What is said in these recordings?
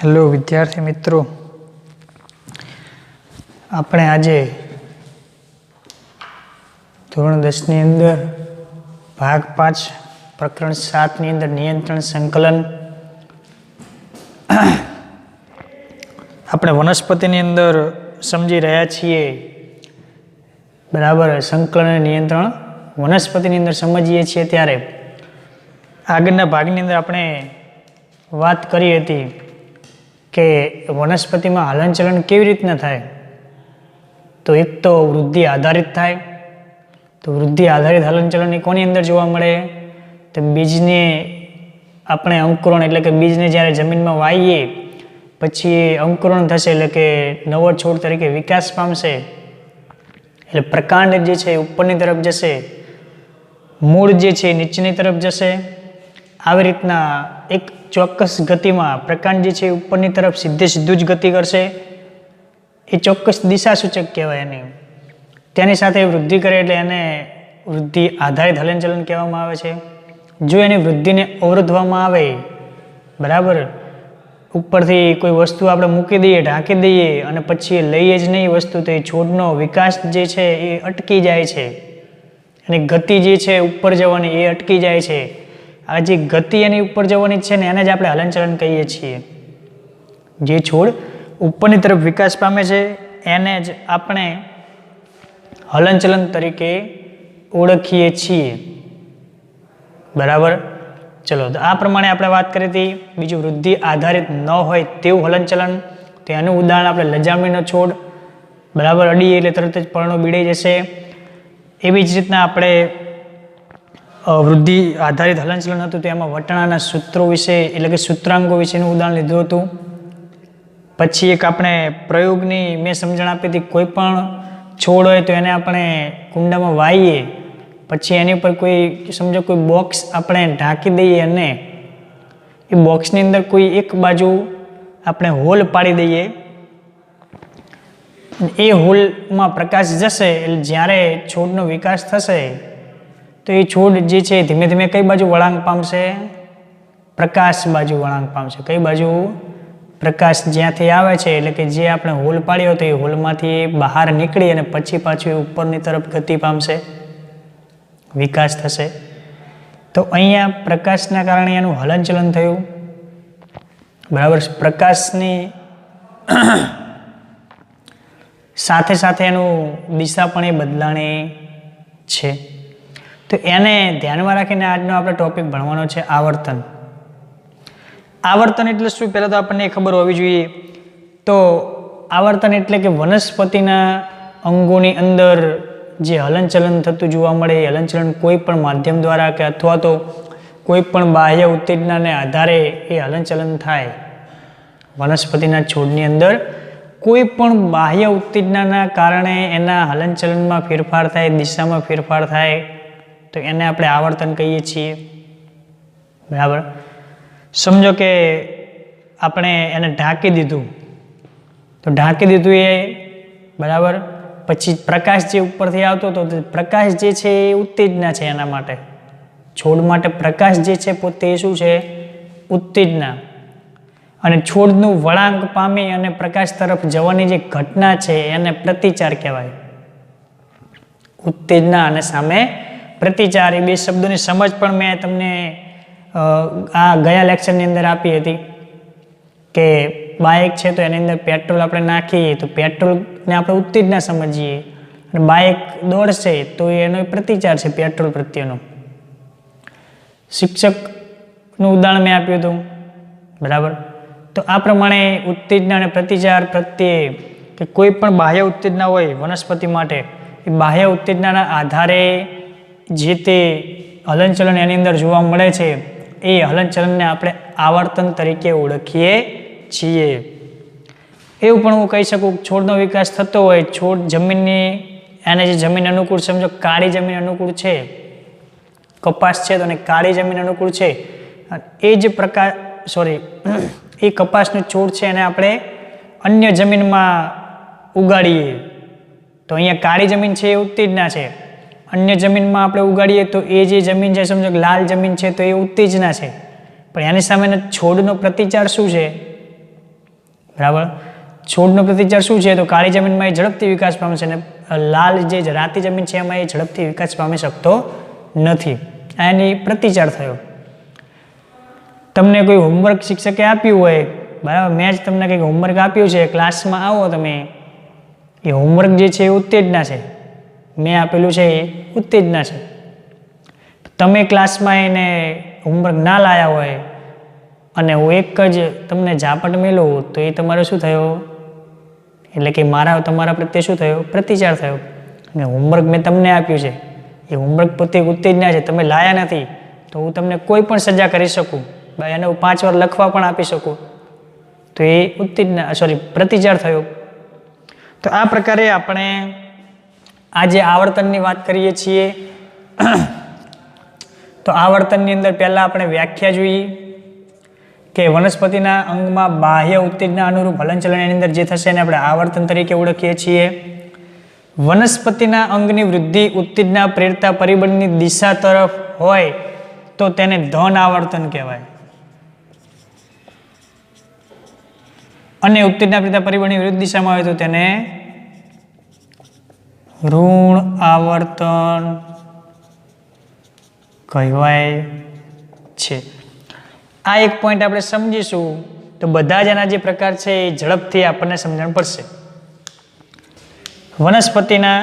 Hello વિદ્યાર્થી મિત્રો, આપણે આજે ધોરણ 10ની અંદર ભાગ 5 પ્રકરણ 7ની અંદર નિયંત્રણ સંકલન આપણે વનસ્પતિની અંદર સમજી રહ્યા છીએ. બરાબર, સંકલન અને નિયંત્રણ વનસ્પતિની અંદર સમજીએ છીએ ત્યારે આગળના ભાગની અંદર આપણે વાત કરી હતી કે વનસ્પતિમાં હલનચલન કેવી રીતના થાય. તો એક તો વૃદ્ધિ આધારિત થાય. તો વૃદ્ધિ આધારિત હલનચલન એ કોની અંદર જોવા મળે? તો બીજને આપણે અંકુરણ એટલે કે બીજને જ્યારે જમીનમાં વાવીએ પછી એ અંકુરણ થશે એટલે કે નવો છોડ તરીકે વિકાસ પામશે. એટલે પ્રકાંડ જે છે એ ઉપરની તરફ જશે, મૂળ જે છે એ નીચેની તરફ જશે. આવી રીતના એક ચોક્કસ ગતિમાં પ્રકાંડ જે છે એ ઉપરની તરફ સીધું જ ગતિ કરશે. એ ચોક્કસ દિશા સૂચક કહેવાય એને. તેની સાથે વૃદ્ધિ કરે એટલે એને વૃદ્ધિ આધારિત હલનચલન કહેવામાં આવે છે. જો એની વૃદ્ધિને અવરોધવામાં આવે, બરાબર, ઉપરથી કોઈ વસ્તુ આપણે મૂકી દઈએ, ઢાંકી દઈએ અને પછી એ લઈએ જ નહીં વસ્તુ, તો એ છોડનો વિકાસ જે છે એ અટકી જાય છે. એની ગતિ જે છે ઉપર જવાની એ અટકી જાય છે. આ જે ગતિ એની ઉપર જવાની છે ને એને જ આપણે હલનચલન કહીએ છીએ. જે છોડ ઉપરની તરફ વિકાસ પામે છે એને જ આપણે હલનચલન તરીકે ઓળખીએ છીએ. બરાબર, ચલો, તો આ પ્રમાણે આપણે વાત કરી હતી. બીજું, વૃદ્ધિ આધારિત ન હોય તેવું હલનચલન, તો એનું ઉદાહરણ આપણે લજામણીનો છોડ, બરાબર, અડીએ એટલે તરત જ પર્ણો બીડાઈ જશે. એવી જ રીતના આપણે વૃદ્ધિ આધારિત હલનચલન હતું તો એમાં વટાણાના સૂત્રો વિશે એટલે કે સૂત્રાંગો વિશેનું ઉદાહરણ લીધું હતું. પછી એક આપણે પ્રયોગની મેં સમજણ આપી હતી. કોઈ પણ છોડ હોય તો એને આપણે કુંડામાં વાવીએ પછી એની ઉપર કોઈ સમજો કોઈ બોક્સ આપણે ઢાંકી દઈએ અને એ બોક્સની અંદર કોઈ એક બાજુ આપણે હોલ પાડી દઈએ. એ હોલમાં પ્રકાશ જશે એટલે જ્યારે છોડનો વિકાસ થશે તો એ છોડ જે છે ધીમે ધીમે કઈ બાજુ વળાંક પામશે? પ્રકાશ બાજુ વળાંક પામશે. કઈ બાજુ? પ્રકાશ જ્યાંથી આવે છે એટલે કે જે આપણે હોલ પાડ્યો હતો એ હોલમાંથી બહાર નીકળી અને પછી પાછું એ ઉપરની તરફ ગતિ પામશે, વિકાસ થશે. તો અહીંયા પ્રકાશના કારણે એનું હલનચલન થયું. બરાબર, પ્રકાશની સાથે સાથે એનું દિશા પણ એ બદલાણી છે. તો એને ધ્યાનમાં રાખીને આજનો આપણે ટોપિક ભણવાનો છે આવર્તન. આવર્તન એટલે શું? પહેલાં તો આપણને ખબર હોવી જોઈએ. તો આવર્તન એટલે કે વનસ્પતિના અંગોની અંદર જે હલનચલન થતું જોવા મળે એ હલનચલન કોઈ પણ માધ્યમ દ્વારા કે અથવા તો કોઈ પણ બાહ્ય ઉત્તેજનાને આધારે એ હલનચલન થાય. વનસ્પતિના છોડની અંદર કોઈ પણ બાહ્ય ઉત્તેજનાના કારણે એના હલનચલનમાં ફેરફાર થાય, દિશામાં ફેરફાર થાય, તો એને આપણે આવર્તન કહીએ છીએ. બરાબર, સમજો કે આપણે એને ઢાંકી દીધું, તો ઢાંકી દીધું એ બરાબર, પછી પ્રકાશ જે ઉપરથી આવતો હતો, પ્રકાશ જે છે એ ઉત્તેજના છે એના માટે. છોડ માટે પ્રકાશ જે છે પોતે શું છે? ઉત્તેજના. અને છોડનું વળાંક પામી અને પ્રકાશ તરફ જવાની જે ઘટના છે એને પ્રતિચાર કહેવાય. ઉત્તેજના અને સામે પ્રતિચાર, એ બે શબ્દોની સમજ પણ મેં તમને આ ગયા લેક્ચરની અંદર આપી હતી કે બાઇક છે તો એની અંદર પેટ્રોલ આપણે નાખીએ તો પેટ્રોલને આપણે ઉત્તેજના સમજીએ અને બાઇક દોડશે તો એનો પ્રતિચાર છે પેટ્રોલ પ્રત્યેનો. શિક્ષકનું ઉદાહરણ મેં આપ્યું હતું. બરાબર, તો આ પ્રમાણે ઉત્તેજના અને પ્રતિચાર પ્રત્યે કે કોઈ પણ બાહ્ય ઉત્તેજના હોય વનસ્પતિ માટે, એ બાહ્ય ઉત્તેજનાના આધારે જે તે હલનચલન એની અંદર જોવા મળે છે એ હલનચલનને આપણે આવર્તન તરીકે ઓળખીએ છીએ. એવું પણ હું કહી શકું, છોડનો વિકાસ થતો હોય, છોડ જમીનની એને જે જમીન અનુકૂળ, સમજો કાળી જમીન અનુકૂળ છે, કપાસ છે તો કાળી જમીન અનુકૂળ છે, એ જ એ કપાસનું છોડ છે એને આપણે અન્ય જમીનમાં ઉગાડીએ તો અહીંયા કાળી જમીન છે એ ઉત્તેજના છે. અન્ય જમીનમાં આપણે ઉગાડીએ તો એ જે જમીન છે, સમજો કે લાલ જમીન છે તો એ ઉત્તેજના છે. પણ એની સામેનો છોડનો પ્રતિચાર શું છે? બરાબર. છોડનો પ્રતિચાર શું છે? તો કાળી જમીનમાં એ ઝડપથી વિકાસ પામે છે અને લાલ જે રાતી જમીન છે એમાં એ ઝડપથી વિકાસ પામી શકતો નથી. આ એની પ્રતિચાર થયો. તમને કોઈ હોમવર્ક શિક્ષકે આપ્યું હોય, બરાબર, મેં જ તમને કંઈક હોમવર્ક આપ્યું છે, ક્લાસમાં આવો તમે, એ હોમવર્ક જે છે એ ઉત્તેજના છે, મેં આપેલું છે એ ઉત્તેજના છે. તમે ક્લાસમાં એને હોમવર્ક ના લાયા હોય અને હું એક જ તમને ઝાપટ મેલું તો એ તમારો શું થયો? એટલે કે તમારા પ્રત્યે શું થયો? પ્રતિચાર થયો. અને હોમવર્ક મેં તમને આપ્યું છે, એ હોમવર્ક પોતે ઉત્તેજના છે, તમે લાયા નથી તો હું તમને કોઈ પણ સજા કરી શકું, એને હું 5 વાર લખવા પણ આપી શકું, તો એ પ્રતિચાર થયો. તો આ પ્રકારે આપણે આજે આવર્તનની વાત કરીએ છીએ. તો આવર્તનની અંદર પહેલાં આપણે વ્યાખ્યા જોઈએ કે વનસ્પતિના અંગમાં બાહ્ય ઉત્તેજના અનુરૂપ હલનચલન એની અંદર જે થશે એને આપણે આવર્તન તરીકે ઓળખીએ છીએ. વનસ્પતિના અંગની વૃદ્ધિ ઉત્તેજના પ્રેરતા પરિબળની દિશા તરફ હોય તો તેને ધન આવર્તન કહેવાય, અને ઉત્તેજના પ્રેરતા પરિબળની વિરુદ્ધ દિશામાં હોય તો તેને ઋણ આવર્તન કહેવાય છે. આ એક પોઈન્ટ આપણે સમજીશું તો બધા જ એના જે પ્રકાર છે એ ઝડપથી આપણને સમજણ પડશે. વનસ્પતિના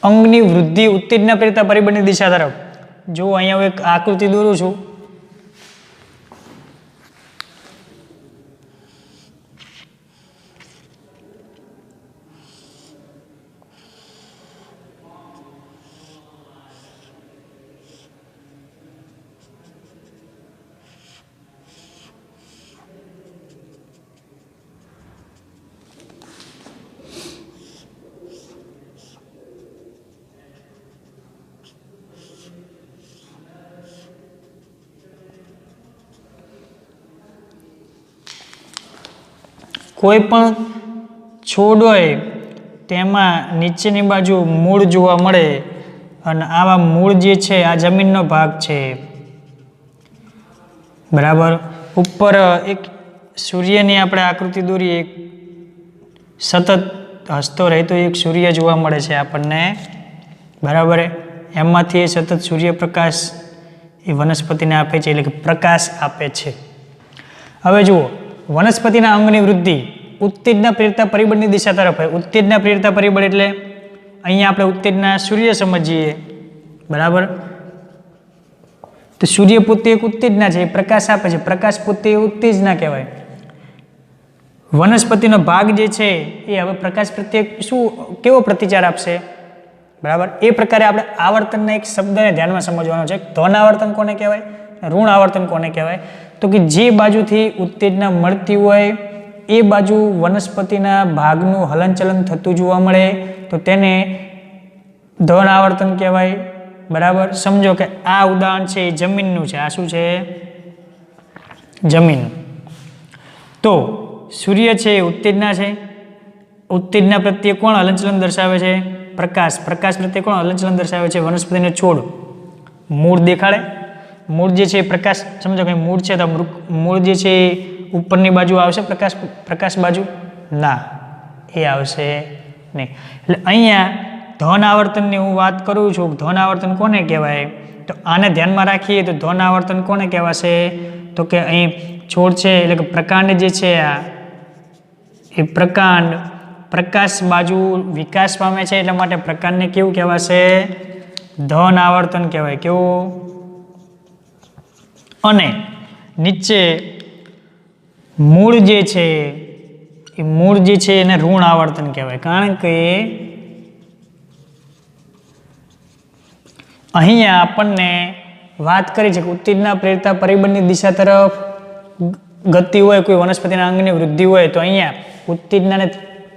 અંગની વૃદ્ધિ ઉત્તેજના પ્રેરતા પરિબળની દિશા તરફ, જો અહીંયા હું એક આકૃતિ દોરું છું, કોઈ પણ છોડ હોય તેમાં નીચેની બાજુ મૂળ જોવા મળે અને આવા મૂળ જે છે આ જમીનનો ભાગ છે, બરાબર. ઉપર એક સૂર્યની આપણે આકૃતિ દોરીએ, સતત હસતો રહેતો એક સૂર્ય જોવા મળે છે આપણને, બરાબર. એમાંથી એ સતત સૂર્યપ્રકાશ એ વનસ્પતિને આપે છે, એટલે કે પ્રકાશ આપે છે. હવે જુઓ, વનસ્પતિના અંગની વૃદ્ધિ ઉત્તેજના પ્રેરતા પરિબળની દિશા તરફ હોય. ઉત્તેજના પ્રેરતા પરિબળ એટલે અહીંયા આપણે ઉત્તેજના સૂર્ય સમજીએ, બરાબર. તો સૂર્ય પોતે એક ઉત્તેજના છે, પ્રકાશ આપે છે, પ્રકાશ પોતે ઉત્તેજના કહેવાય. વનસ્પતિનો ભાગ જે છે એ હવે પ્રકાશ પ્રત્યે કેવો પ્રતિચાર આપશે, બરાબર. એ પ્રકારે આપણે આવર્તનના એક શબ્દને ધ્યાનમાં સમજવાનો છે. ધન આવર્તન કોને કહેવાય, ઋણ આવર્તન કોને કહેવાય? તો કે જે બાજુથી ઉત્તેજના મળતી હોય એ બાજુ વનસ્પતિના ભાગનું હલનચલન થતું જોવા મળે તો તેને ધન આવર્તન કહેવાય, બરાબર. સમજો કે આ ઉદાહરણ છે એ જમીનનું છે, આ શું છે? જમીન. તો સૂર્ય છે એ ઉત્તેજના છે, ઉત્તેજના પ્રત્યે કોણ હલનચલન દર્શાવે છે? પ્રકાશ. પ્રકાશ પ્રત્યે કોણ હલનચલન દર્શાવે છે? વનસ્પતિને છોડ. મૂળ દેખાડે, મૂળ જે છે પ્રકાશ, સમજો કે મૂળ છે તો મૂળ જે છે ઉપરની બાજુ આવશે, પ્રકાશ બાજુ ના, એ આવશે નહીં. એટલે અહીંયા ધન આવર્તનની હું વાત કરું છું. ધન આવર્તન કોને કહેવાય? તો આને ધ્યાનમાં રાખીએ તો ધન આવર્તન કોને કહેવાશે? તો કે અહીં છોડ છે એટલે કે પ્રકાંડ જે છે આ એ પ્રકાંડ પ્રકાશ બાજુ વિકાસ પામે છે, એટલા માટે પ્રકાંડને કેવું કહેવાશે? ધન આવર્તન કહેવાય. કેવું? અને નીચે મૂળ જે છે એ મૂળ જે છે એને ઋણ આવર્તન કહેવાય, કારણ કે અહીંયા આપણને વાત કરી છે કે ઉત્તેજના પ્રેરતા પરિબળની દિશા તરફ ગતિ હોય, કોઈ વનસ્પતિના અંગની વૃદ્ધિ હોય તો અહીંયા ઉત્તેજનાને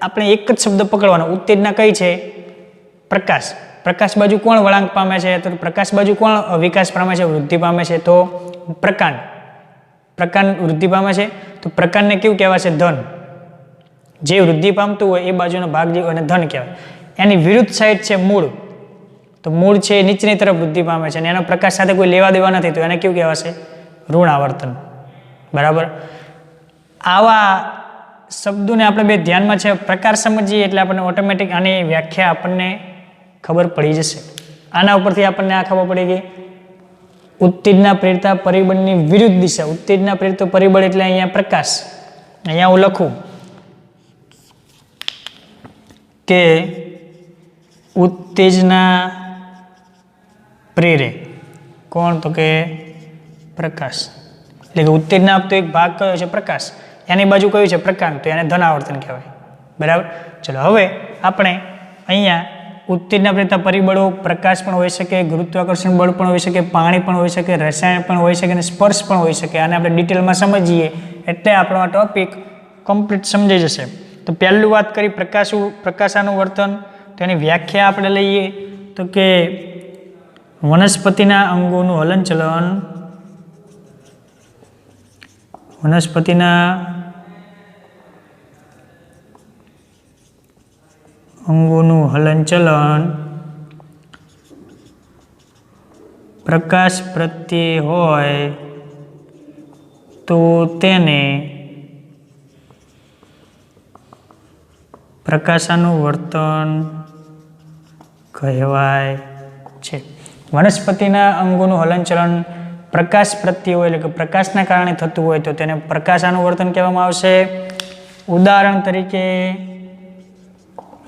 આપણે એક જ શબ્દ પકડવાનો. ઉત્તેજના કઈ છે? પ્રકાશ. પ્રકાશ બાજુ કોણ વળાંક પામે છે? તો પ્રકાશ બાજુ કોણ વિકાસ પામે છે, વૃદ્ધિ પામે છે? તો પ્રકાંડ. પ્રકાંડ વૃદ્ધિ પામે છે તો પ્રકાંડને કેવું કહેવાશે? ધન. જે વૃદ્ધિ પામતું હોય એ બાજુનો ભાગ જે અને ધન કહેવાય. એની વિરુદ્ધ સાઈડ છે મૂળ. તો મૂળ છે નીચેની તરફ વૃદ્ધિ પામે છે અને એનો પ્રકાશ સાથે કોઈ લેવા દેવા નથી, તો એને કેવું કહેવાશે? ઋણ આવર્તન. બરાબર. આવા શબ્દોને આપણે બે ધ્યાનમાં છે. પ્રકાર સમજીએ એટલે આપણને ઓટોમેટિક આની વ્યાખ્યા આપણને ખબર પડી જશે. આના ઉપરથી આપણને આ ખબર પડી ગઈ. ઉત્તેજના પ્રેરતા પરિબળની વિરુદ્ધ દિશા. ઉત્તેજના પ્રેરતો પરિબળ એટલે અહીંયા પ્રકાશ. અહીંયા હું લખું કે ઉત્તેજના પ્રેરે કોણ? તો કે પ્રકાશ. એટલે કે ઉત્તેજના આપતો એક ભાગ કયો છે? પ્રકાશ. એની બાજુ કયું છે? પ્રકાંડ. તો એને ધન આવર્તન કહેવાય. બરાબર. ચલો હવે આપણે અહીંયા ઉત્તેજના પ્રેરતા પરિબળો પ્રકાશ પણ હોઈ શકે, ગુરુત્વાકર્ષણ બળ પણ હોઈ શકે, પાણી પણ હોઈ શકે, રસાયણ પણ હોઈ શકે અને સ્પર્શ પણ હોઈ શકે. આને આપણે ડિટેલમાં સમજીએ એટલે આપણો આ ટોપિક કમ્પ્લીટ સમજાઈ જશે. તો પહેલું વાત કરી પ્રકાશાનું વર્તન. તો એની વ્યાખ્યા આપણે લઈએ તો કે વનસ્પતિના અંગોનું હલનચલન, વનસ્પતિના અંગોનું હલનચલન પ્રકાશ પ્રત્યે હોય તો તેને પ્રકાશાનું વર્તન કહેવાય છે. વનસ્પતિના અંગોનું હલનચલન પ્રકાશ પ્રત્યે હોય એટલે કે પ્રકાશના કારણે થતું હોય તો તેને પ્રકાશાનું વર્તન કહેવામાં આવશે. ઉદાહરણ તરીકે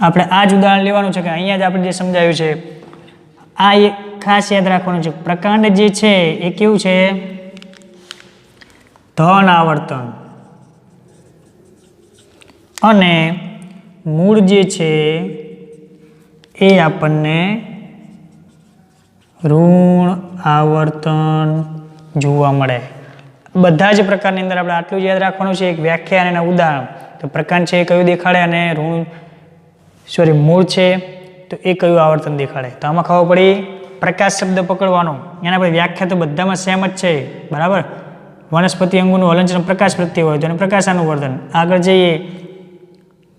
આપણે આ જ ઉદાહરણ લેવાનું છે કે અહીંયા જ આપણે જે સમજાવ્યું છે આ એક ખાસ યાદ રાખવાનું છે. પ્રકાંડ જે છે એ કેવું છે? ધન આવર્તન. અને મૂળ જે છે એ આપણને ઋણ આવર્તન જોવા મળે. બધા જ પ્રકારની અંદર આપણે આટલું જ યાદ રાખવાનું છે. એક વ્યાખ્યા અને એના ઉદાહરણ. તો પ્રકાંડ છે એ કયું દેખાડે અને મૂળ છે તો એ કયું આવર્તન દેખાડે. તો આમાં ખબર પડી પ્રકાશ શબ્દ પકડવાનો. એના પછી વ્યાખ્યા તો બધામાં સેમ જ છે. બરાબર. વનસ્પતિ અંગોનું હલનચલન પ્રકાશ પ્રત્યે હોય તો એને પ્રકાશાનું વર્તન. આગળ જઈએ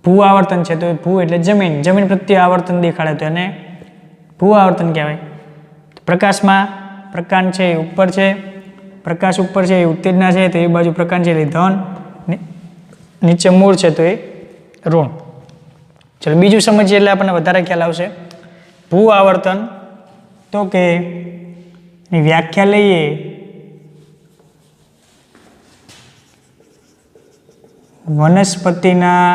ભૂ આવર્તન છે તો ભૂ એટલે જમીન. જમીન પ્રત્યે આવર્તન દેખાડે તો એને ભૂ આવર્તન કહેવાય. પ્રકાશમાં પ્રકાંડ છે એ ઉપર છે, પ્રકાશ ઉપર છે એ ઉત્તેજના છે તો એ બાજુ પ્રકાંડ છે એ ધન, નીચે મૂળ છે તો એ ઋણ. ચલો બીજું સમજીએ એટલે આપણને વધારે ખ્યાલ આવશે. ભૂ આવર્તન તો કે એની વ્યાખ્યા લઈએ વનસ્પતિના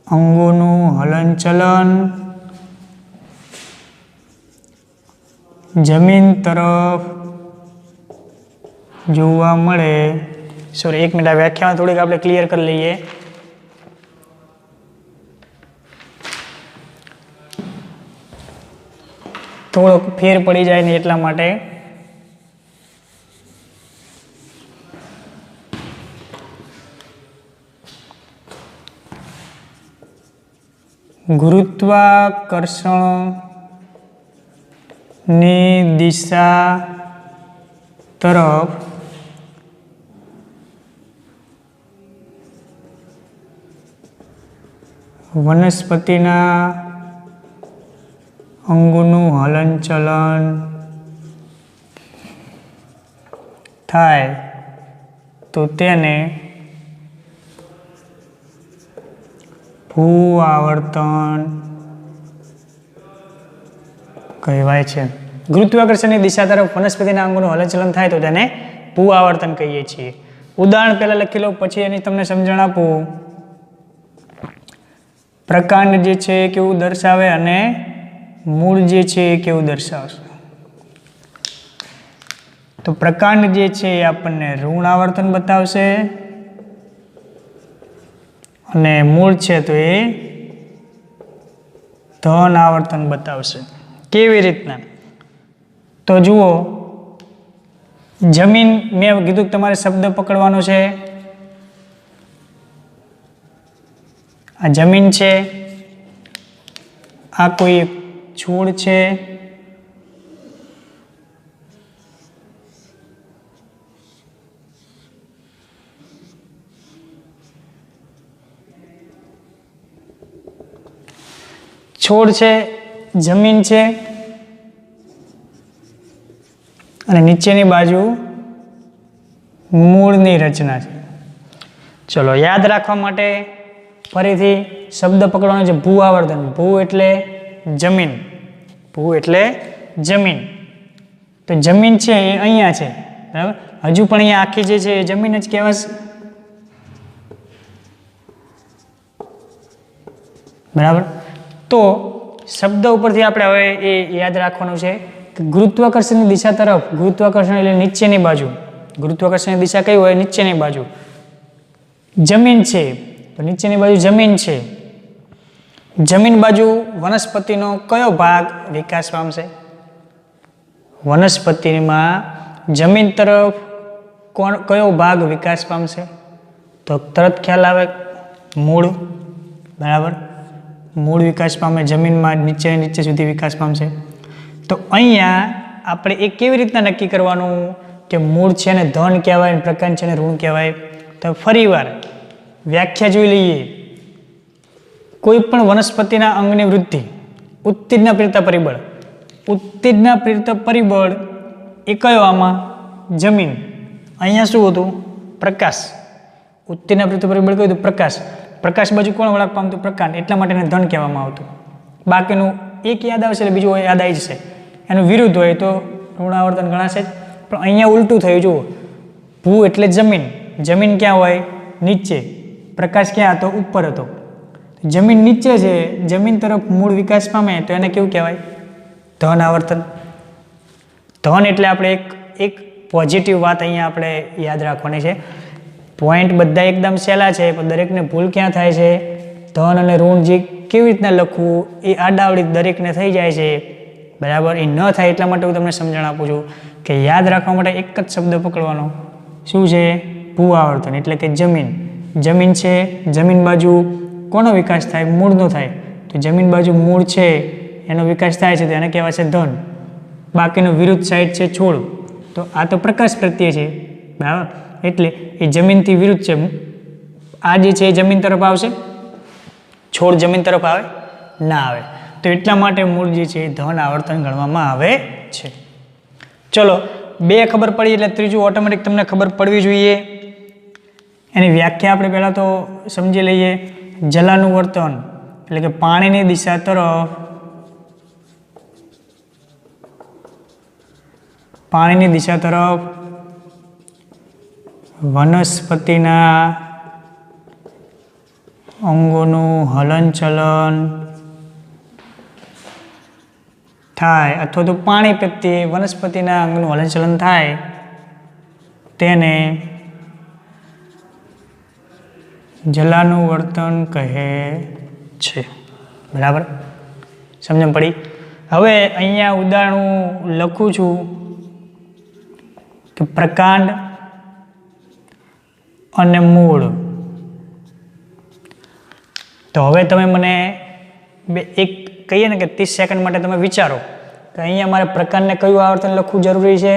અંગોનું હલનચલન જમીન તરફ જોવા મળે. સોરી, એક મિનિટ. આ વ્યાખ્યામાં થોડીક આપણે ક્લિયર કરી લઈએ. થોડોક ફેર પડી જાય ને એટલા માટે. ગુરુત્વાકર્ષણની દિશા તરફ વનસ્પતિના અંગોનું હલનચલન થાય તો તેને ભૂ આવર્તન કહેવાય છે. ગુરુત્વાકર્ષણની દિશા તરફ વનસ્પતિના અંગોનું હલનચલન થાય તો તેને ભૂ આવર્તન કહીએ છીએ. ઉદાહરણ પહેલા લખી લો પછી એની તમને સમજણ આપું. પ્રકાંડ જે છે એ કેવું દર્શાવે અને મૂળ જે છે એ કેવું દર્શાવશે. તો પ્રકાંડ જે છે એ આપણને ઋણ આવર્તન બતાવશે અને મૂળ છે તો એ ધન આવર્તન બતાવશે. કેવી રીતના? તો જુઓ, જમીન મેં કીધું કે તમારે શબ્દ પકડવાનો છે. આ જમીન છે, આ કોઈ છોડ છે, જમીન છે અને નીચેની બાજુ મૂળની રચના છે. ચલો યાદ રાખવા માટે ફરીથી શબ્દ પકડવાનો છે ભૂ આવર્તન. ભૂ એટલે જમીન. ભૂ એટલે જમીન. તો જમીન છે એ અહીંયા છે, બરાબર. હજુ પણ અહીંયા આખી જે છે એ જમીન જ કહેવાશે, બરાબર. તો શબ્દ ઉપરથી આપણે હવે એ યાદ રાખવાનું છે કે ગુરુત્વાકર્ષણની દિશા તરફ, ગુરુત્વાકર્ષણ એટલે નીચેની બાજુ, ગુરુત્વાકર્ષણની દિશા કઈ હોય? નીચેની બાજુ. જમીન છે તો નીચેની બાજુ જમીન છે. જમીન બાજુ વનસ્પતિનો કયો ભાગ વિકાસ પામશે? વનસ્પતિમાં જમીન તરફ કયો ભાગ વિકાસ પામશે? તો તરત ખ્યાલ આવે, મૂળ, બરાબર. મૂળ વિકાસ પામે, જમીનમાં નીચે સુધી વિકાસ પામશે. તો અહીંયા આપણે એ કેવી રીતના નક્કી કરવાનું કે મૂળ છે ને ધન કહેવાય અને પ્રકાંડ છે ને ઋણ કહેવાય? તો ફરીવાર વ્યાખ્યા જોઈ લઈએ. કોઈ પણ વનસ્પતિના અંગની વૃદ્ધિ, ઉત્તેજના પ્રેરતા પરિબળ. ઉત્તેજના પ્રેરતા પરિબળ એ કયો? આમાં જમીન. અહીંયા શું હતું? પ્રકાશ. ઉત્તેજના પ્રેરતા પરિબળ કયું હતું? પ્રકાશ. પ્રકાશ બાજુ કોણ વળાંક પામતું? પ્રકાંડ. એટલા માટે એને ધન કહેવામાં આવતું. બાકીનું એક યાદ આવશે એટલે બીજું યાદ આવી જશે. એનું વિરુદ્ધ હોય તો ઋણાવર્તન ગણાશે જ. પણ અહીંયા ઉલટું થયું. જુઓ, ભૂ એટલે જમીન. જમીન ક્યાં હોય? નીચે. પ્રકાશ ક્યાં હતો? ઉપર હતો. જમીન નીચે છે, જમીન તરફ મૂળ વિકાસ પામે તો એને કેવું કહેવાય? ધન આવર્તન. ધન એટલે આપણે એક પોઝિટિવ વાત અહીંયા આપણે યાદ રાખવાની છે. પોઈન્ટ બધા એકદમ સહેલા છે પણ દરેકને ભૂલ ક્યાં થાય છે? ધન અને ઋણ જે કેવી રીતના લખવું એ આડાવડી દરેકને થઈ જાય છે, બરાબર. એ ન થાય એટલા માટે હું તમને સમજણ આપું છું કે યાદ રાખવા માટે એક જ શબ્દ પકડવાનો. શું છે? ભૂ આવર્તન એટલે કે જમીન. જમીન છે, જમીન બાજુ કોનો વિકાસ થાય? મૂળનો થાય. તો જમીન બાજુ મૂળ છે એનો વિકાસ થાય છે તો એને કહેવાય છે ધન. બાકીનો વિરુદ્ધ સાઈડ છે છોડ. તો આ તો પ્રકાશ પ્રત્યે છે, બરાબર. એટલે એ જમીનથી વિરુદ્ધ છે. આ જે છે એ જમીન તરફ આવશે, છોડ જમીન તરફ આવે? ના આવે. તો એટલા માટે મૂળ જે છે એ ધન આવર્તન ગણવામાં આવે છે. ચલો, બે ખબર પડી એટલે ત્રીજું ઓટોમેટિક તમને ખબર પડવી જોઈએ. એની વ્યાખ્યા આપણે પહેલાં તો સમજી લઈએ. જલાનું વર્તન એટલે કે પાણીની દિશા તરફ, પાણીની દિશા તરફ વનસ્પતિના અંગોનું હલનચલન થાય અથવા તો પાણી પ્રત્યે વનસ્પતિના અંગનું હલનચલન થાય તેને જલાનું વર્તન કહે છે, બરાબર. સમજણ પડી? હવે અહીંયા ઉદાહરણ હું લખું છું કે પ્રકાંડ અને મૂળ. તો હવે તમે મને એક કહીએ ને કે 30 સેકન્ડ માટે તમે વિચારો કે અહીંયા મારે પ્રકાંડને કયું આવર્તન લખવું જરૂરી છે,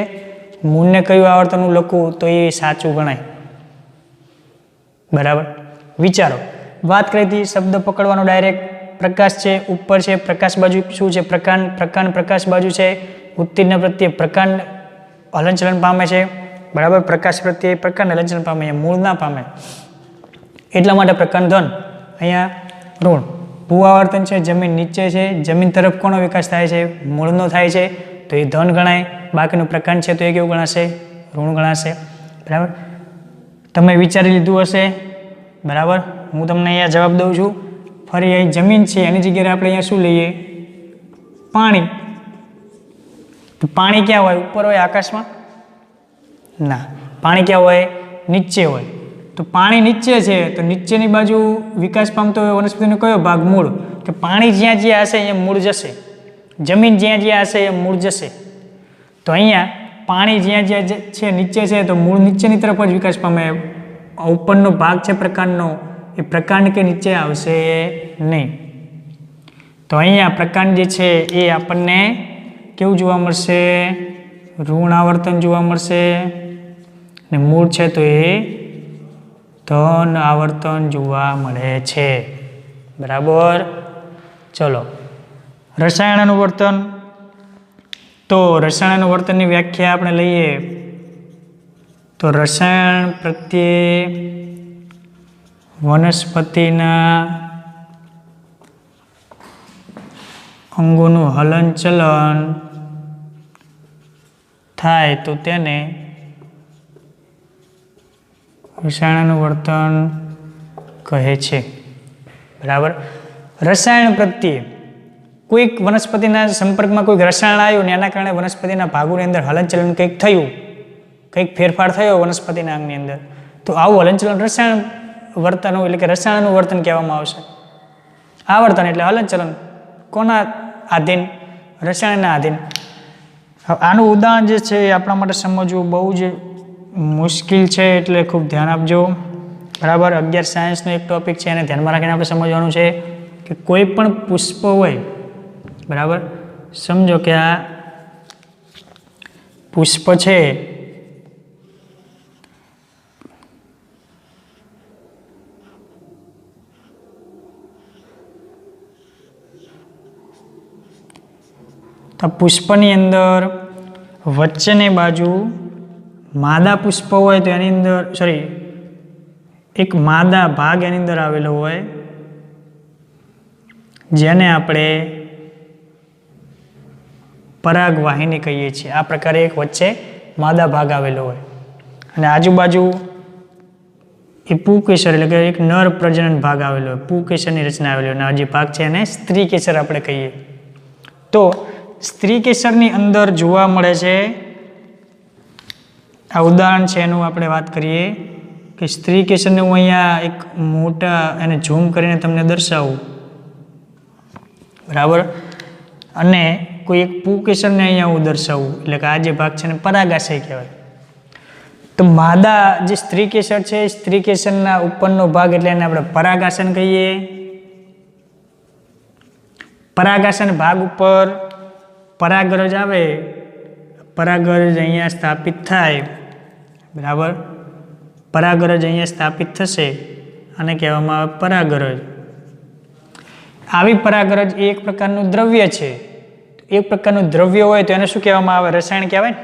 મૂળને કયું આવર્તન લખવું તો એ સાચું ગણાય, બરાબર. વિચારો. વાત કરી હતી શબ્દ પકડવાનો ડાયરેક્ટ. પ્રકાશ છે ઉપર છે, પ્રકાશ બાજુ શું છે? પ્રકાંડ. પ્રકાંડ પ્રકાશ બાજુ છે. ઉત્તેજના પ્રત્યે પ્રકાંડ હલનચલન પામે છે, બરાબર. પ્રકાશ પ્રત્યે પ્રકાંડ હલનચલન પામે, મૂળ ના પામે. એટલા માટે પ્રકાંડ ધન. અહીંયા ઋણ. ભૂ આવર્તન છે, જમીન નીચે છે, જમીન તરફ કોનો વિકાસ થાય છે? મૂળનો થાય છે તો એ ધન ગણાય. બાકીનું પ્રકાંડ છે તો એ કેવું ગણાશે? ઋણ ગણાશે, બરાબર. તમે વિચારી લીધું હશે, બરાબર. હું તમને અહીંયા જવાબ દઉં છું. ફરી અહીં જમીન છે એની જગ્યાએ આપણે અહીંયા શું લઈએ? પાણી. તો પાણી ક્યાં હોય? ઉપર હોય આકાશમાં? ના. પાણી ક્યાં હોય? નીચે હોય. તો પાણી નીચે છે તો નીચેની બાજુ વિકાસ પામતો હોય વનસ્પતિનો કયો ભાગ? મૂળ. કે પાણી જ્યાં જ્યાં હશે અહીંયા મૂળ જશે, જમીન જ્યાં જ્યાં હશે એ મૂળ જશે. તો અહીંયા પાણી જ્યાં જ્યાં છે નીચે છે તો મૂળ નીચેની તરફ જ વિકાસ પામે. ઉપરનો ભાગ છે પ્રકાંડનો એ પ્રકાંડ કે નીચે આવશે નહીં. તો અહીંયા પ્રકાંડ જે છે એ આપણને કેવું જોવા મળશે? ઋણ આવર્તન જોવા મળશે. ને મૂળ છે તો એ ધન આવર્તન જોવા મળે છે, બરાબર. ચલો, રસાયણનું વર્તન. તો રસાયણનું વર્તનની વ્યાખ્યા આપણે લઈએ તો રસાયણ પ્રત્યે વનસ્પતિના અંગોનું હલનચલન થાય તો તેને રસાયણનું વર્તન કહે છે. બરાબર. રસાયણ પ્રત્યે કોઈક વનસ્પતિના સંપર્કમાં કોઈક રસાયણ આવ્યું ને એના કારણે વનસ્પતિના ભાગોની અંદર હલનચલન કંઈક થયું, કંઈક ફેરફાર થયો વનસ્પતિના અંગની અંદર, તો આવું હલનચલન રસાયણ વર્તન એટલે કે રસાયણનું વર્તન કહેવામાં આવશે. આવર્તન એટલે હલનચલન કોના આધીન? રસાયણના આધીન. આનું ઉદાહરણ જે છે એ આપણા માટે સમજવું બહુ જ મુશ્કેલ છે, એટલે ખૂબ ધ્યાન આપજો. બરાબર. 11 સાયન્સનો એક ટોપિક છે, એને ધ્યાનમાં રાખીને આપણે સમજવાનું છે કે કોઈ પણ પુષ્પ હોય, બરાબર, સમજો કે આ પુષ્પ છે, તો પુષ્પની અંદર વચ્ચેની બાજુ માદા પુષ્પ હોય તો એની અંદર એક માદા ભાગ એની અંદર આવેલો હોય જેને આપણે પરાગવાહિની કહીએ છીએ. આ પ્રકારે એક વચ્ચે માદા ભાગ આવેલો હોય અને આજુબાજુ એ પુકેસર એટલે કે એક નર પ્રજનન ભાગ આવેલો હોય, પુકેસરની રચના આવેલી હોય, અને જે ભાગ છે એને સ્ત્રી કેસર આપણે કહીએ. તો સ્ત્રી કેસરની અંદર જોવા મળે છે, આ ઉદાહરણ છે એનું આપણે વાત કરીએ કે સ્ત્રી કેસરને હું અહીંયા એક મોટા એને ઝૂમ કરીને તમને દર્શાવું, બરાબર, અને કોઈ એક પુકેસરને અહીંયા હું દર્શાવું, એટલે કે આ જે ભાગ છે ને પરાગાશય કહેવાય. તો માદા જે સ્ત્રી કેસર છે, સ્ત્રી કેસરના ઉપરનો ભાગ એટલે એને આપણે પરાગાસન કહીએ. પરાગાસન ભાગ ઉપર પરાગરજ આવે, પરાગરજ અહીંયા સ્થાપિત થાય, બરાબર, પરાગરજ અહીંયા સ્થાપિત થશે અને કહેવામાં આવે પરાગરજ. આવી પરાગરજ એ એક પ્રકારનું દ્રવ્ય છે. એક પ્રકારનું દ્રવ્ય હોય તો એને શું કહેવામાં આવે? રસાયણ કહેવાય.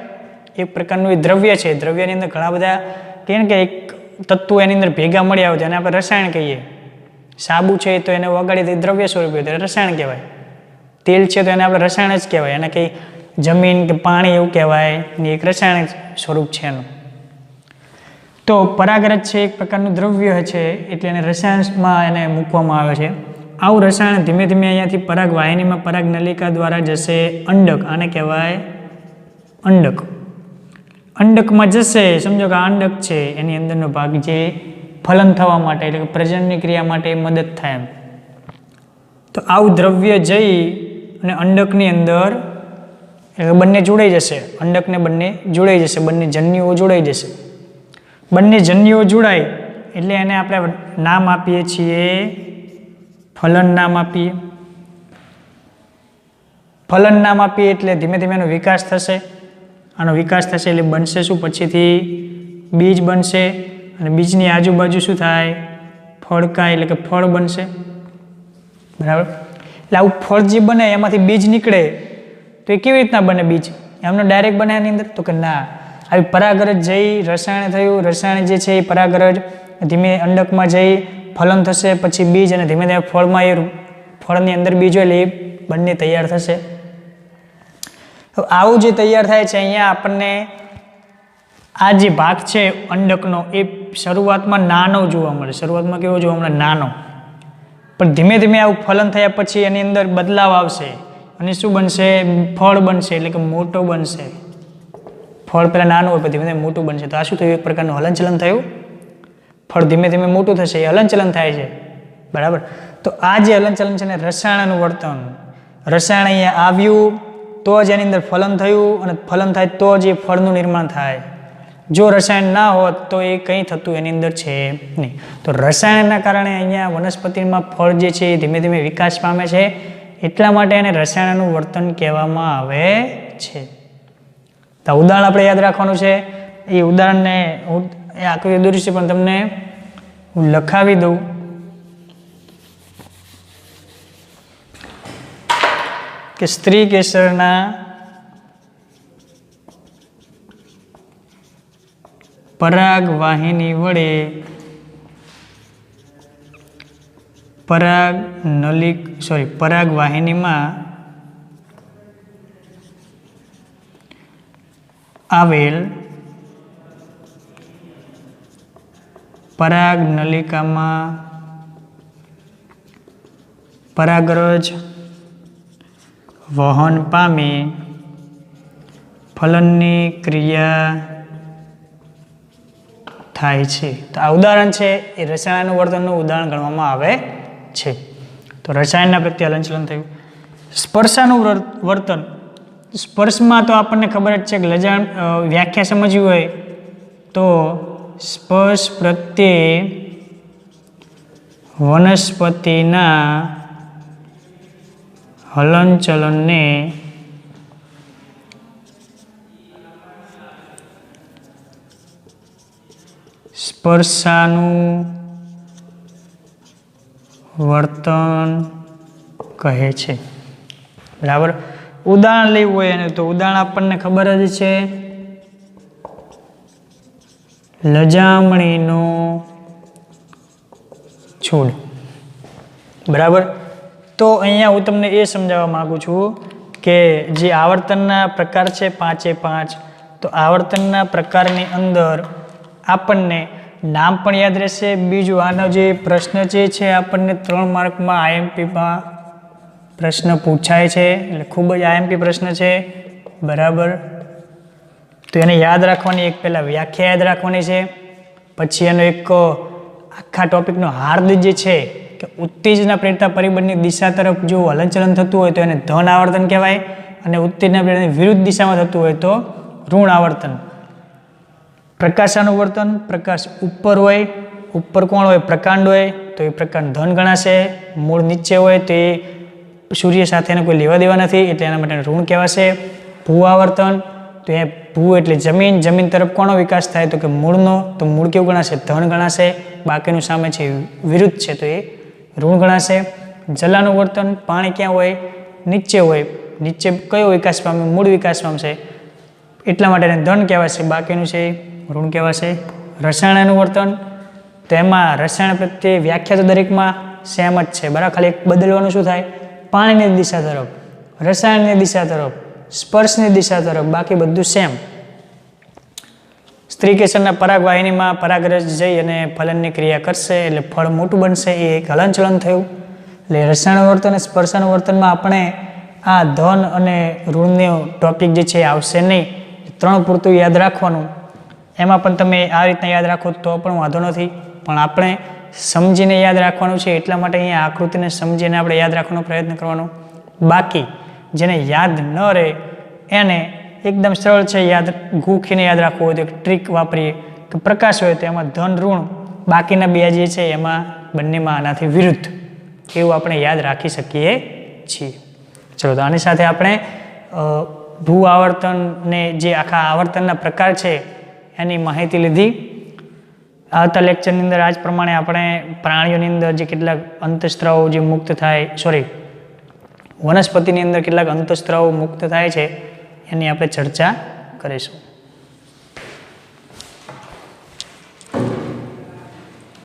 એક પ્રકારનું એ દ્રવ્ય છે. દ્રવ્યની અંદર ઘણા બધા કહે ને કે એક તત્વો એની અંદર ભેગા મળ્યા હોય તો એને આપણે રસાયણ કહીએ. સાબુ છે તો એને ઓગાળી દ્રવ્ય સ્વરૂપે તો રસાયણ કહેવાય. તેલ છે તો એને આપણે રસાયણ જ કહેવાય. એને કંઈ જમીન કે પાણી એવું કહેવાય ને એક રસાયણ સ્વરૂપ છે એનું. તો પરાગરજ છે એક પ્રકારનું દ્રવ્ય છે, એટલે એને રસાયણમાં એને મૂકવામાં આવે છે. આવું રસાયણ ધીમે ધીમે અહીંયાથી પરાગ વાહિનીમાં પરાગ નલિકા દ્વારા જશે અંડક, આને કહેવાય અંડક. અંડકમાં જશે, સમજો કે આ અંડક છે, એની અંદરનો ભાગ જે ફલન થવા માટે એટલે કે પ્રજનનની ક્રિયા માટે મદદ થાય એમ. તો આવું દ્રવ્ય જઈ અને અંડકની અંદર બંને જોડાઈ જશે, અંડકને બંને જોડાઈ જશે, બંને જન્યુઓ જોડાઈ જશે. બંને જન્યુઓ જોડાય એટલે એને આપણે નામ આપીએ છીએ ફલન નામ આપીએ. ફલન નામ આપીએ એટલે ધીમે ધીમે એનો વિકાસ થશે. આનો વિકાસ થશે એટલે બનશે શું? પછીથી બીજ બનશે અને બીજની આજુબાજુ શું થાય? ફળકાય એટલે કે ફળ બનશે, બરાબર. એટલે આવું ફળ જે બને એમાંથી બીજ નીકળે તો એ કેવી રીતના બને? બીજ એમનો ડાયરેક્ટ બને એની અંદર? તો કે ના, આવી પરાગરજ જઈ રસાયણ થયું, રસાયણ જે છે એ પરાગરજ ધીમે અંડકમાં જઈ ફલન થશે, પછી બીજ અને ધીમે ધીમે ફળમાં એ ફળની અંદર બીજ એટલે એ બંને તૈયાર થશે. આવું જે તૈયાર થાય છે અહીંયા આપણને આ જે ભાગ છે અંડકનો એ શરૂઆતમાં નાનો જોવા મળે. શરૂઆતમાં કેવો જોવા મળે? નાનો. પણ ધીમે ધીમે આવું ફલન થયા પછી એની અંદર બદલાવ આવશે અને શું બનશે? ફળ બનશે એટલે કે મોટો બનશે. ફળ પહેલાં નાનું હોય પછી ધીમે ધીમે મોટું બનશે. તો આ શું થયું? એક પ્રકારનું હલનચલન થયું. ફળ ધીમે ધીમે મોટું થશે, એ હલનચલન થાય છે, બરાબર. તો આ જે હલનચલન છે ને રસાયણનું વર્તન. રસાયણ અહીંયા આવ્યું તો જ એની અંદર ફલન થયું અને ફલન થાય તો જ એ ફળનું નિર્માણ થાય. જો રસાયણ ના હોત તો એ કંઈ થતું એની અંદર છે નહીં. તો રસાયણના કારણે અહીંયા વનસ્પતિમાં ફળ જે છે એ ધીમે ધીમે વિકાસ પામે છે, એટલા માટે એને રસાયણનું વર્તન કહેવામાં આવે છે. તો ઉદાહરણ આપણે યાદ રાખવાનું છે. એ ઉદાહરણને હું આકૃતિ દોરીશ પણ તમને હું લખાવી દઉં. કે સ્ત્રી કેસરના પરાગવાહિની વડે પરાગવાહિનીમાં આવેલ પરાગનલિકામાં પરાગરજ વહન પામી ફલનની ક્રિયા થાય છે. તો આ ઉદાહરણ છે એ રસાયણાનુવર્તનનું ઉદાહરણ ગણવામાં આવે છે. તો રસાયણના પ્રત્યે હલનચલન થયું. સ્પર્શાનુવર્તન, સ્પર્શમાં તો આપણને ખબર જ છે કે વ્યાખ્યા સમજવી હોય તો સ્પર્શ પ્રત્યે વનસ્પતિના હલનચલનને સ્પર્શાનુવર્તન કહે છે. બરાબર. ઉદાહરણ લેવું હોય એને તો ઉદાહરણ આપણને ખબર જ છે, લજામણીનો છોડ. બરાબર. તો અહીંયા હું તમને એ સમજાવવા માગું છું કે જે આવર્તનના પ્રકાર છે 5 તો આવર્તનના પ્રકારની અંદર આપણને નામ પણ યાદ રહેશે. બીજું આનો જે પ્રશ્ન છે આપણને 3 માર્કમાં આઈએમપીમાં પ્રશ્ન પૂછાય છે, એટલે ખૂબ જ આઈએમપી પ્રશ્ન છે. બરાબર. તો એને યાદ રાખવાની, એક પહેલાં વ્યાખ્યા યાદ રાખવાની છે, પછી એનો એક આખા ટોપિકનો હાર્દ જે છે કે ઉત્તેજના પ્રેરતા પરિબળની દિશા તરફ જો હલનચલન થતું હોય તો એને ધન આવર્તન કહેવાય, અને ઉત્તેજના પ્રેરણાની વિરુદ્ધ દિશામાં થતું હોય તો ઋણ આવર્તન. પ્રકાશાનુવર્તન, પ્રકાશ ઉપર હોય, ઉપર કોણ હોય? પ્રકાંડ હોય, તો એ પ્રકાંડ ધન ગણાશે. મૂળ નીચે હોય તો એ સૂર્ય સાથે કોઈ લેવા દેવા નથી, એટલે એના માટે ઋણ કહેવાશે. ભૂ આવર્તન, તો એ ભૂ એટલે જમીન, જમીન તરફ કોનો વિકાસ થાય? તો કે મૂળનો. તો મૂળ કેવું ગણાશે? ધન ગણાશે. બાકીનું સામે છે વિરુદ્ધ છે તો એ ઋણ ગણાશે. જલાનુવર્તન, પાણી ક્યાં હોય? નીચે હોય. નીચે કયો વિકાસ પામે? મૂળ વિકાસ પામશે, એટલા માટે એને ધન કહેવાશે, બાકીનું છે ઋણ કહેવાશે. રસાયણાનુવર્તન, તો એમાં રસાયણ પ્રત્યે વ્યાખ્યા તો દરેકમાં સેમ જ છે. બરાબર. ખાલી એક બદલવાનું શું થાય? પાણીની દિશા તરફ, રસાયણની દિશા તરફ, સ્પર્શની દિશા તરફ, બાકી બધું સેમ. સ્ત્રીકેસરના પરાગવાહિનીમાં પરાગરજ જઈ અને ફલનની ક્રિયા કરશે એટલે ફળ મોટું બનશે, એ એક હલનચલન થયું. એટલે રસાયણાનુવર્તન અને સ્પર્શાનુવર્તનમાં આપણે આ ધન અને ઋણનો ટોપિક જે છે આવશે નહીં. 3 પૂરતું યાદ રાખવાનું. એમાં પણ તમે આ રીતના યાદ રાખો તો પણ વાંધો નથી, પણ આપણે સમજીને યાદ રાખવાનું છે, એટલા માટે અહીંયા આકૃતિને સમજીને આપણે યાદ રાખવાનો પ્રયત્ન કરવાનો. બાકી જેને યાદ ન રહે એને એકદમ સરળ છે યાદ, ગૂંખીને યાદ રાખવું હોય તો એક ટ્રીક વાપરીએ કે પ્રકાશ હોય તો એમાં ધન ઋણ, બાકીના 2 જે છે એમાં બંનેમાં આનાથી વિરુદ્ધ, એવું આપણે યાદ રાખી શકીએ છીએ. ચલો, તો આની સાથે આપણે ભૂ આવર્તનને જે આખા આવર્તનના પ્રકાર છે એની માહિતી લીધી. આવતા લેક્ચરની અંદર આ જ પ્રમાણે આપણે પ્રાણીઓની અંદર જે કેટલાક અંતઃસ્ત્રાવો જે મુક્ત થાય, વનસ્પતિની અંદર કેટલાક અંતઃસ્ત્રાવો મુક્ત થાય છે એની આપણે ચર્ચા કરીશું.